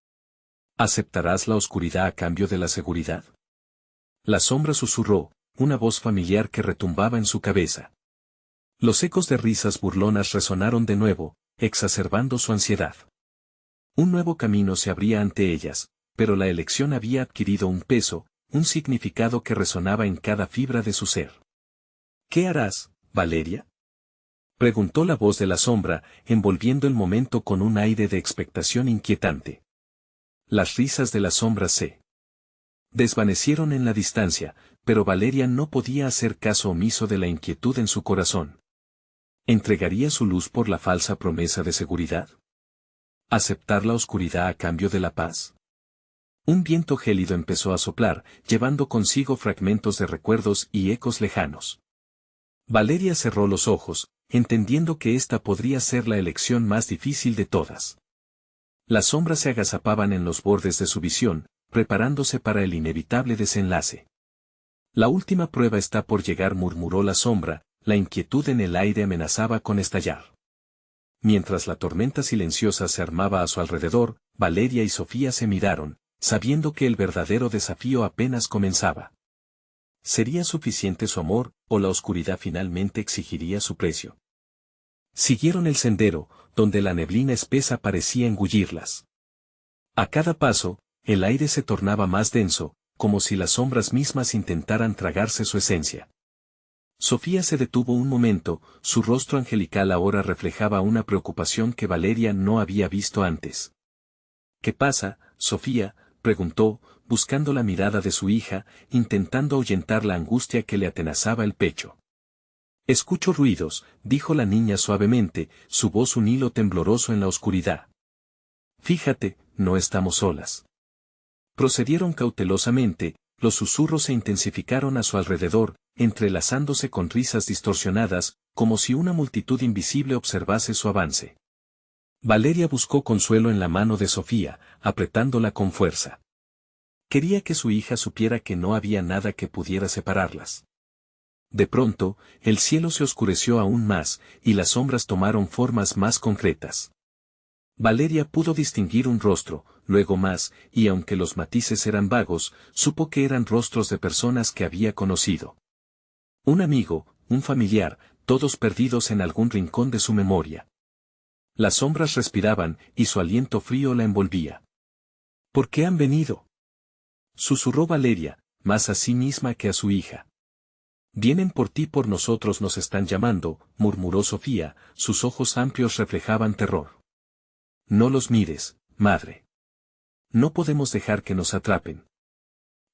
¿Aceptarás la oscuridad a cambio de la seguridad? La sombra susurró, una voz familiar que retumbaba en su cabeza. Los ecos de risas burlonas resonaron de nuevo, exacerbando su ansiedad. Un nuevo camino se abría ante ellas, pero la elección había adquirido un peso, un significado que resonaba en cada fibra de su ser. ¿Qué harás, Valeria? Preguntó la voz de la sombra, envolviendo el momento con un aire de expectación inquietante. Las risas de la sombra se desvanecieron en la distancia, pero Valeria no podía hacer caso omiso de la inquietud en su corazón. ¿Entregaría su luz por la falsa promesa de seguridad? ¿Aceptar la oscuridad a cambio de la paz? Un viento gélido empezó a soplar, llevando consigo fragmentos de recuerdos y ecos lejanos. Valeria cerró los ojos, entendiendo que esta podría ser la elección más difícil de todas. Las sombras se agazapaban en los bordes de su visión, preparándose para el inevitable desenlace. La última prueba está por llegar, murmuró la sombra, la inquietud en el aire amenazaba con estallar. Mientras la tormenta silenciosa se armaba a su alrededor, Valeria y Sofía se miraron, sabiendo que el verdadero desafío apenas comenzaba. ¿Sería suficiente su amor, o la oscuridad finalmente exigiría su precio? Siguieron el sendero, donde la neblina espesa parecía engullirlas. A cada paso, el aire se tornaba más denso, como si las sombras mismas intentaran tragarse su esencia. Sofía se detuvo un momento, su rostro angelical ahora reflejaba una preocupación que Valeria no había visto antes. ¿Qué pasa, Sofía?, preguntó, buscando la mirada de su hija, intentando ahuyentar la angustia que le atenazaba el pecho. Escucho ruidos, dijo la niña suavemente, su voz un hilo tembloroso en la oscuridad. Fíjate, no estamos solas. Procedieron cautelosamente, los susurros se intensificaron a su alrededor, entrelazándose con risas distorsionadas, como si una multitud invisible observase su avance. Valeria buscó consuelo en la mano de Sofía, apretándola con fuerza. Quería que su hija supiera que no había nada que pudiera separarlas. De pronto, el cielo se oscureció aún más, y las sombras tomaron formas más concretas. Valeria pudo distinguir un rostro, luego más, y aunque los matices eran vagos, supo que eran rostros de personas que había conocido. Un amigo, un familiar, todos perdidos en algún rincón de su memoria. Las sombras respiraban, y su aliento frío la envolvía. ¿Por qué han venido?, susurró Valeria, más a sí misma que a su hija. Vienen por ti, por nosotros nos están llamando, murmuró Sofía, sus ojos amplios reflejaban terror. No los mires, madre. No podemos dejar que nos atrapen.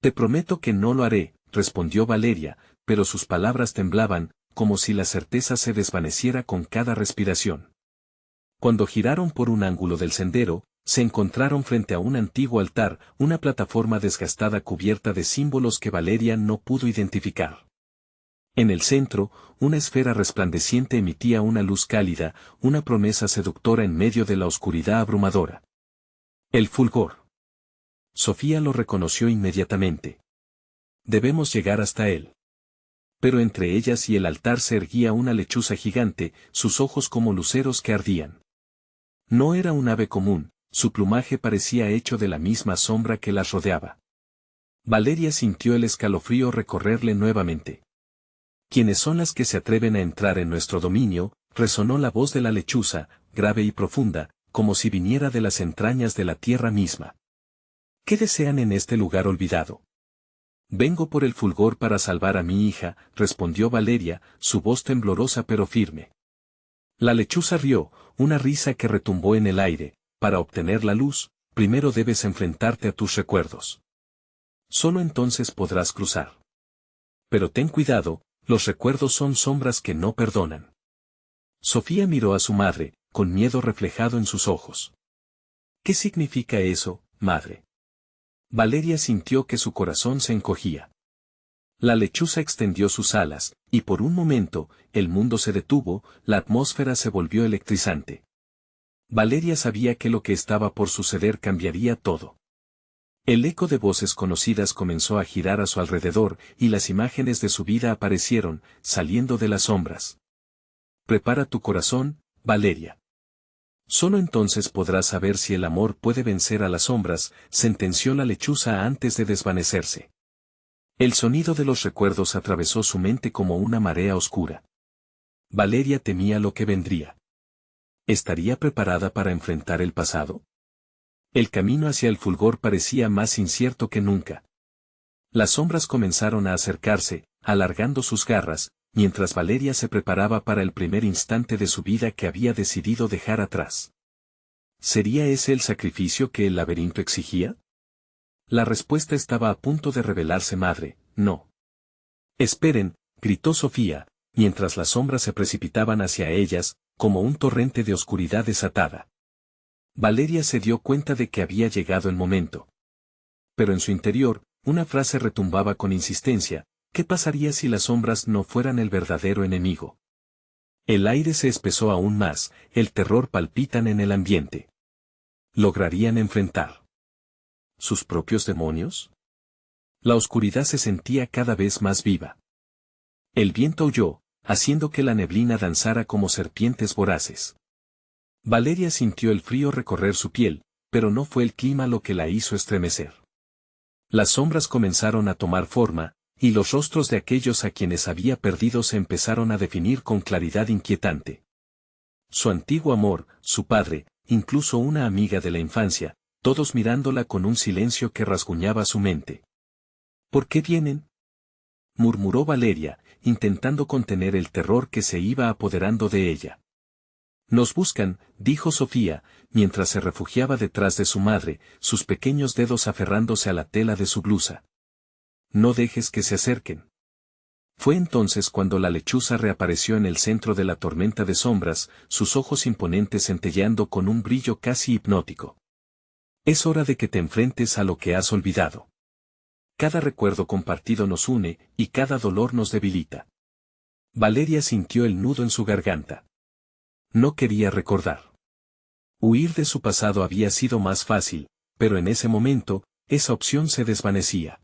Te prometo que no lo haré, respondió Valeria, pero sus palabras temblaban, como si la certeza se desvaneciera con cada respiración. Cuando giraron por un ángulo del sendero, se encontraron frente a un antiguo altar, una plataforma desgastada cubierta de símbolos que Valeria no pudo identificar. En el centro, una esfera resplandeciente emitía una luz cálida, una promesa seductora en medio de la oscuridad abrumadora. El fulgor. Sofía lo reconoció inmediatamente. Debemos llegar hasta él. Pero entre ellas y el altar se erguía una lechuza gigante, sus ojos como luceros que ardían. No era un ave común, su plumaje parecía hecho de la misma sombra que las rodeaba. Valeria sintió el escalofrío recorrerle nuevamente. ¿Quiénes son las que se atreven a entrar en nuestro dominio?, resonó la voz de la lechuza, grave y profunda, como si viniera de las entrañas de la tierra misma. ¿Qué desean en este lugar olvidado? Vengo por el fulgor para salvar a mi hija, respondió Valeria, su voz temblorosa pero firme. La lechuza rió, una risa que retumbó en el aire. Para obtener la luz, primero debes enfrentarte a tus recuerdos. Solo entonces podrás cruzar. Pero ten cuidado, los recuerdos son sombras que no perdonan. Sofía miró a su madre, con miedo reflejado en sus ojos. ¿Qué significa eso, madre? Valeria sintió que su corazón se encogía. La lechuza extendió sus alas, y por un momento, el mundo se detuvo, la atmósfera se volvió electrizante. Valeria sabía que lo que estaba por suceder cambiaría todo. El eco de voces conocidas comenzó a girar a su alrededor y las imágenes de su vida aparecieron, saliendo de las sombras. Prepara tu corazón, Valeria. Solo entonces podrás saber si el amor puede vencer a las sombras, sentenció la lechuza antes de desvanecerse. El sonido de los recuerdos atravesó su mente como una marea oscura. Valeria temía lo que vendría. ¿Estaría preparada para enfrentar el pasado? El camino hacia el fulgor parecía más incierto que nunca. Las sombras comenzaron a acercarse, alargando sus garras, mientras Valeria se preparaba para el primer instante de su vida que había decidido dejar atrás. ¿Sería ese el sacrificio que el laberinto exigía? La respuesta estaba a punto de revelarse, madre, no. Esperen, gritó Sofía, mientras las sombras se precipitaban hacia ellas, como un torrente de oscuridad desatada. Valeria se dio cuenta de que había llegado el momento. Pero en su interior, una frase retumbaba con insistencia: ¿qué pasaría si las sombras no fueran el verdadero enemigo? El aire se espesó aún más, el terror palpitan en el ambiente. ¿Lograrían enfrentar sus propios demonios? La oscuridad se sentía cada vez más viva. El viento aulló, haciendo que la neblina danzara como serpientes voraces. Valeria sintió el frío recorrer su piel, pero no fue el clima lo que la hizo estremecer. Las sombras comenzaron a tomar forma, y los rostros de aquellos a quienes había perdido se empezaron a definir con claridad inquietante. Su antiguo amor, su padre, incluso una amiga de la infancia, todos mirándola con un silencio que rasguñaba su mente. ¿Por qué vienen?, murmuró Valeria, intentando contener el terror que se iba apoderando de ella. Nos buscan, dijo Sofía, mientras se refugiaba detrás de su madre, sus pequeños dedos aferrándose a la tela de su blusa. No dejes que se acerquen. Fue entonces cuando la lechuza reapareció en el centro de la tormenta de sombras, sus ojos imponentes centelleando con un brillo casi hipnótico. Es hora de que te enfrentes a lo que has olvidado. Cada recuerdo compartido nos une, y cada dolor nos debilita. Valeria sintió el nudo en su garganta. No quería recordar. Huir de su pasado había sido más fácil, pero en ese momento, esa opción se desvanecía.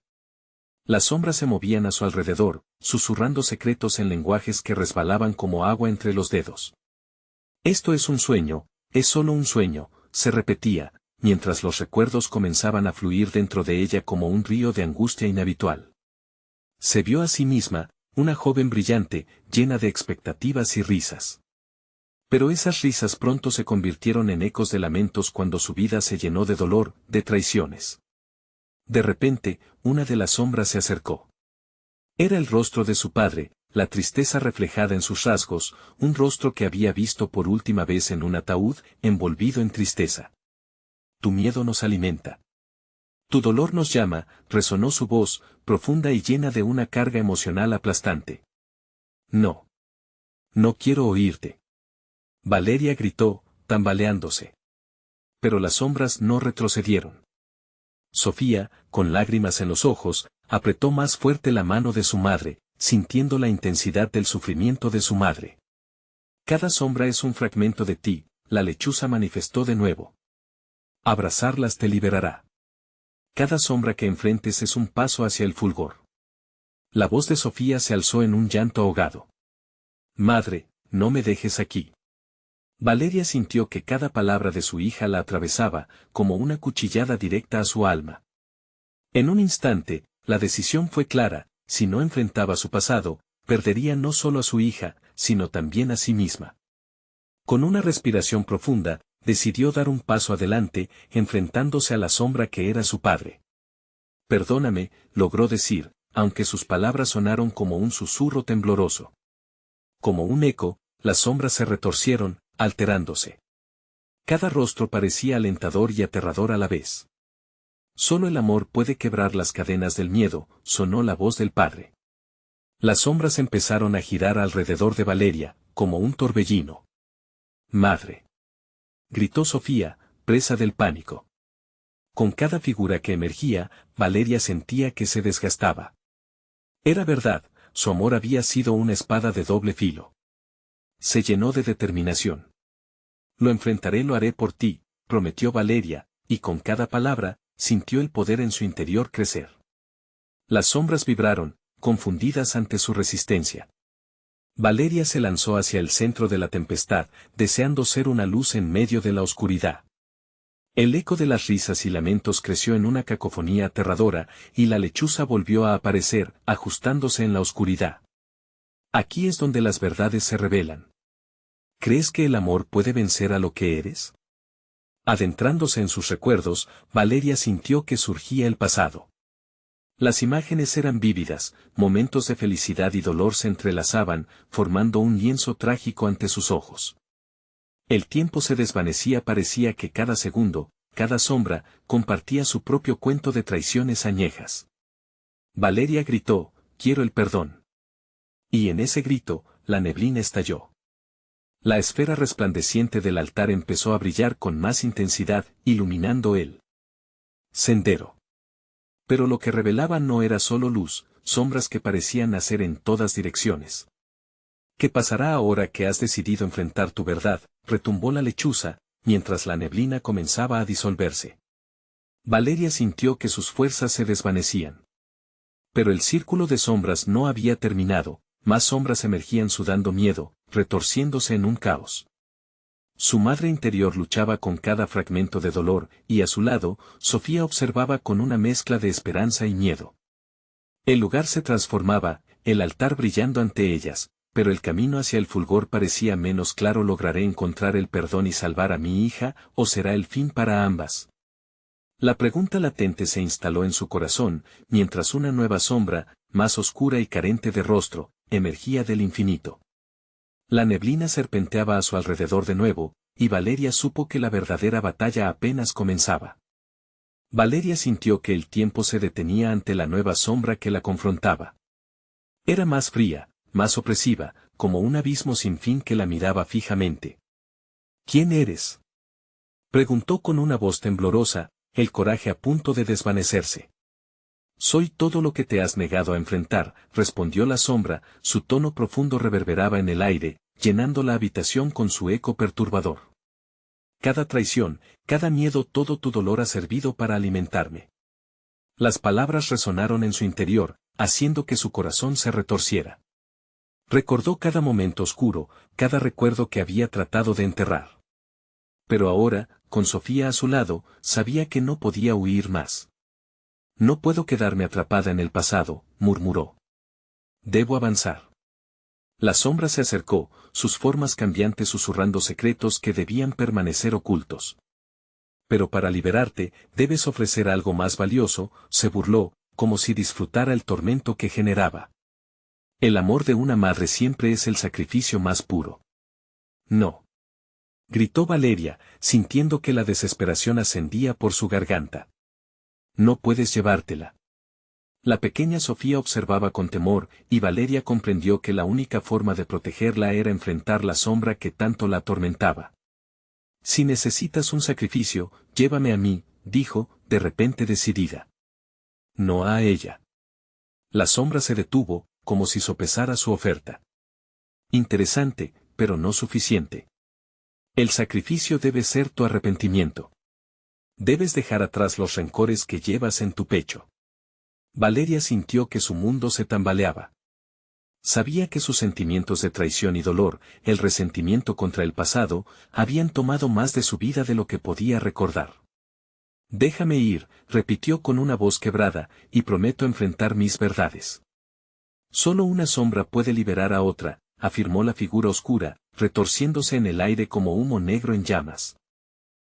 Las sombras se movían a su alrededor, susurrando secretos en lenguajes que resbalaban como agua entre los dedos. Esto es un sueño, es solo un sueño, se repetía, mientras los recuerdos comenzaban a fluir dentro de ella como un río de angustia inhabitual. Se vio a sí misma, una joven brillante, llena de expectativas y risas. Pero esas risas pronto se convirtieron en ecos de lamentos cuando su vida se llenó de dolor, de traiciones. De repente, una de las sombras se acercó. Era el rostro de su padre, la tristeza reflejada en sus rasgos, un rostro que había visto por última vez en un ataúd, envolvido en tristeza. Tu miedo nos alimenta. Tu dolor nos llama, resonó su voz, profunda y llena de una carga emocional aplastante. No. No quiero oírte. Valeria gritó, tambaleándose. Pero las sombras no retrocedieron. Sofía, con lágrimas en los ojos, apretó más fuerte la mano de su madre, sintiendo la intensidad del sufrimiento de su madre. Cada sombra es un fragmento de ti, la lechuza manifestó de nuevo. Abrazarlas te liberará. Cada sombra que enfrentes es un paso hacia el fulgor. La voz de Sofía se alzó en un llanto ahogado. Madre, no me dejes aquí. Valeria sintió que cada palabra de su hija la atravesaba, como una cuchillada directa a su alma. En un instante, la decisión fue clara: si no enfrentaba su pasado, perdería no solo a su hija, sino también a sí misma. Con una respiración profunda, decidió dar un paso adelante, enfrentándose a la sombra que era su padre. Perdóname, logró decir, aunque sus palabras sonaron como un susurro tembloroso. Como un eco, las sombras se retorcieron, alterándose. Cada rostro parecía alentador y aterrador a la vez. Solo el amor puede quebrar las cadenas del miedo, sonó la voz del padre. Las sombras empezaron a girar alrededor de Valeria, como un torbellino. Madre. Gritó Sofía, presa del pánico. Con cada figura que emergía, Valeria sentía que se desgastaba. Era verdad, su amor había sido una espada de doble filo. Se llenó de determinación. Lo enfrentaré, lo haré por ti, prometió Valeria, y con cada palabra, sintió el poder en su interior crecer. Las sombras vibraron, confundidas ante su resistencia. Valeria se lanzó hacia el centro de la tempestad, deseando ser una luz en medio de la oscuridad. El eco de las risas y lamentos creció en una cacofonía aterradora, y la lechuza volvió a aparecer, ajustándose en la oscuridad. Aquí es donde las verdades se revelan. ¿Crees que el amor puede vencer a lo que eres? Adentrándose en sus recuerdos, Valeria sintió que surgía el pasado. Las imágenes eran vívidas, momentos de felicidad y dolor se entrelazaban, formando un lienzo trágico ante sus ojos. El tiempo se desvanecía, parecía que cada segundo, cada sombra, compartía su propio cuento de traiciones añejas. Valeria gritó, «Quiero el perdón». Y en ese grito, la neblina estalló. La esfera resplandeciente del altar empezó a brillar con más intensidad, iluminando el sendero. Pero lo que revelaba no era solo luz, sombras que parecían nacer en todas direcciones. ¿Qué pasará ahora que has decidido enfrentar tu verdad?, retumbó la lechuza, mientras la neblina comenzaba a disolverse. Valeria sintió que sus fuerzas se desvanecían. Pero el círculo de sombras no había terminado, más sombras emergían sudando miedo, retorciéndose en un caos. Su madre interior luchaba con cada fragmento de dolor, y a su lado, Sofía observaba con una mezcla de esperanza y miedo. El lugar se transformaba, el altar brillando ante ellas, pero el camino hacia el fulgor parecía menos claro. ¿Lograré encontrar el perdón y salvar a mi hija, o será el fin para ambas? La pregunta latente se instaló en su corazón, mientras una nueva sombra, más oscura y carente de rostro, emergía del infinito. La neblina serpenteaba a su alrededor de nuevo, y Valeria supo que la verdadera batalla apenas comenzaba. Valeria sintió que el tiempo se detenía ante la nueva sombra que la confrontaba. Era más fría, más opresiva, como un abismo sin fin que la miraba fijamente. ¿Quién eres?, preguntó con una voz temblorosa, el coraje a punto de desvanecerse. Soy todo lo que te has negado a enfrentar, respondió la sombra, su tono profundo reverberaba en el aire, llenando la habitación con su eco perturbador. Cada traición, cada miedo, todo tu dolor ha servido para alimentarme. Las palabras resonaron en su interior, haciendo que su corazón se retorciera. Recordó cada momento oscuro, cada recuerdo que había tratado de enterrar. Pero ahora, con Sofía a su lado, sabía que no podía huir más. No puedo quedarme atrapada en el pasado, murmuró. Debo avanzar. La sombra se acercó, sus formas cambiantes susurrando secretos que debían permanecer ocultos. Pero para liberarte, debes ofrecer algo más valioso, se burló, como si disfrutara el tormento que generaba. El amor de una madre siempre es el sacrificio más puro. No. Gritó Valeria, sintiendo que la desesperación ascendía por su garganta. No puedes llevártela. La pequeña Sofía observaba con temor, y Valeria comprendió que la única forma de protegerla era enfrentar la sombra que tanto la atormentaba. Si necesitas un sacrificio, llévame a mí, dijo, de repente decidida. No a ella. La sombra se detuvo, como si sopesara su oferta. Interesante, pero no suficiente. El sacrificio debe ser tu arrepentimiento. Debes dejar atrás los rencores que llevas en tu pecho. Valeria sintió que su mundo se tambaleaba. Sabía que sus sentimientos de traición y dolor, el resentimiento contra el pasado, habían tomado más de su vida de lo que podía recordar. Déjame ir, repitió con una voz quebrada, y prometo enfrentar mis verdades. Solo una sombra puede liberar a otra, afirmó la figura oscura, retorciéndose en el aire como humo negro en llamas.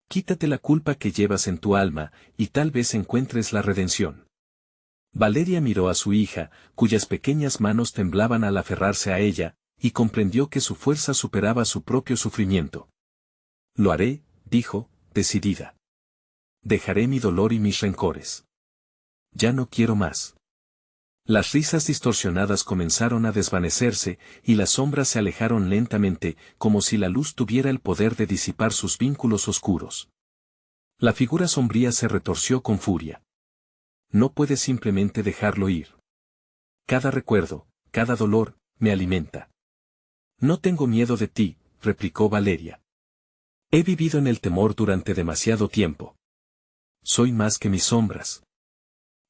Quítate la culpa que llevas en tu alma, y tal vez encuentres la redención. Valeria miró a su hija, cuyas pequeñas manos temblaban al aferrarse a ella, y comprendió que su fuerza superaba su propio sufrimiento. Lo haré, dijo, decidida. Dejaré mi dolor y mis rencores. Ya no quiero más. Las risas distorsionadas comenzaron a desvanecerse, y las sombras se alejaron lentamente, como si la luz tuviera el poder de disipar sus vínculos oscuros. La figura sombría se retorció con furia. No puedes simplemente dejarlo ir. Cada recuerdo, cada dolor, me alimenta. No tengo miedo de ti, replicó Valeria. He vivido en el temor durante demasiado tiempo. Soy más que mis sombras.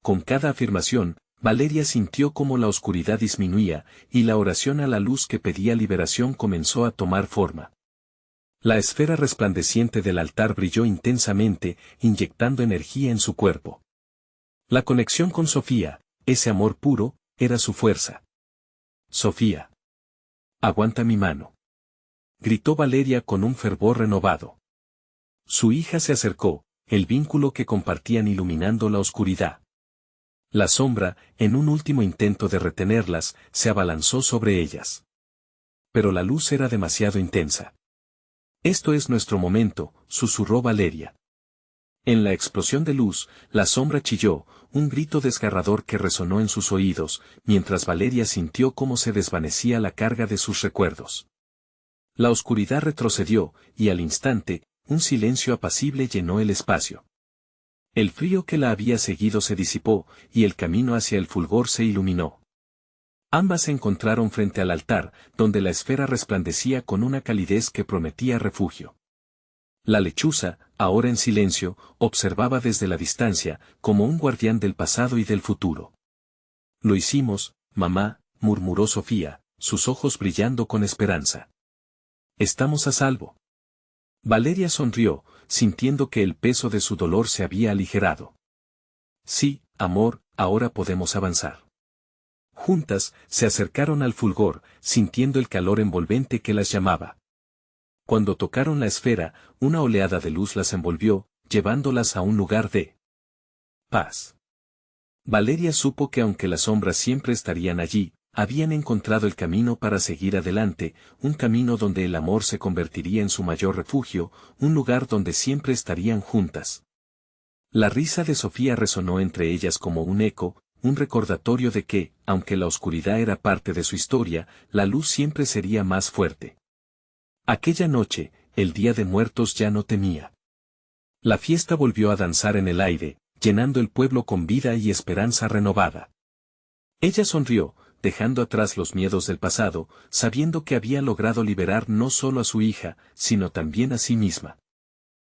Con cada afirmación, Valeria sintió cómo la oscuridad disminuía, y la oración a la luz que pedía liberación comenzó a tomar forma. La esfera resplandeciente del altar brilló intensamente, inyectando energía en su cuerpo. La conexión con Sofía, ese amor puro, era su fuerza. Sofía. Aguanta mi mano. Gritó Valeria con un fervor renovado. Su hija se acercó, el vínculo que compartían iluminando la oscuridad. La sombra, en un último intento de retenerlas, se abalanzó sobre ellas. Pero la luz era demasiado intensa. Esto es nuestro momento, susurró Valeria. En la explosión de luz, la sombra chilló, un grito desgarrador que resonó en sus oídos, mientras Valeria sintió cómo se desvanecía la carga de sus recuerdos. La oscuridad retrocedió, y al instante, un silencio apacible llenó el espacio. El frío que la había seguido se disipó, y el camino hacia el fulgor se iluminó. Ambas se encontraron frente al altar, donde la esfera resplandecía con una calidez que prometía refugio. La lechuza, ahora en silencio, observaba desde la distancia, como un guardián del pasado y del futuro. Lo hicimos, mamá, murmuró Sofía, sus ojos brillando con esperanza. Estamos a salvo. Valeria sonrió, sintiendo que el peso de su dolor se había aligerado. Sí, amor, ahora podemos avanzar. Juntas, se acercaron al fulgor, sintiendo el calor envolvente que las llamaba. Cuando tocaron la esfera, una oleada de luz las envolvió, llevándolas a un lugar de paz. Valeria supo que aunque las sombras siempre estarían allí, habían encontrado el camino para seguir adelante, un camino donde el amor se convertiría en su mayor refugio, un lugar donde siempre estarían juntas. La risa de Sofía resonó entre ellas como un eco, un recordatorio de que, aunque la oscuridad era parte de su historia, la luz siempre sería más fuerte. Aquella noche, el Día de Muertos ya no temía. La fiesta volvió a danzar en el aire, llenando el pueblo con vida y esperanza renovada. Ella sonrió, dejando atrás los miedos del pasado, sabiendo que había logrado liberar no solo a su hija, sino también a sí misma.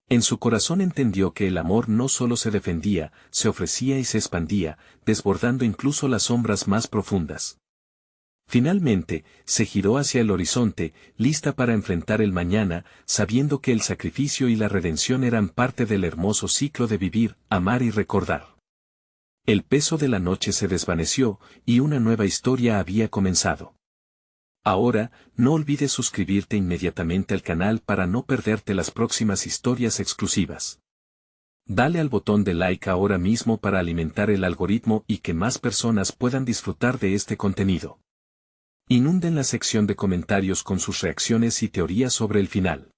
En su corazón entendió que el amor no solo se defendía, se ofrecía y se expandía, desbordando incluso las sombras más profundas. Finalmente, se giró hacia el horizonte, lista para enfrentar el mañana, sabiendo que el sacrificio y la redención eran parte del hermoso ciclo de vivir, amar y recordar. El peso de la noche se desvaneció, y una nueva historia había comenzado. Ahora, no olvides suscribirte inmediatamente al canal para no perderte las próximas historias exclusivas. Dale al botón de like ahora mismo para alimentar el algoritmo y que más personas puedan disfrutar de este contenido. Inunden la sección de comentarios con sus reacciones y teorías sobre el final.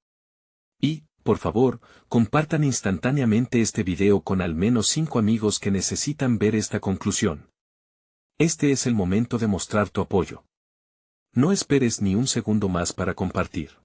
Y, por favor, compartan instantáneamente este video con al menos 5 amigos que necesitan ver esta conclusión. Este es el momento de mostrar tu apoyo. No esperes ni un segundo más para compartir.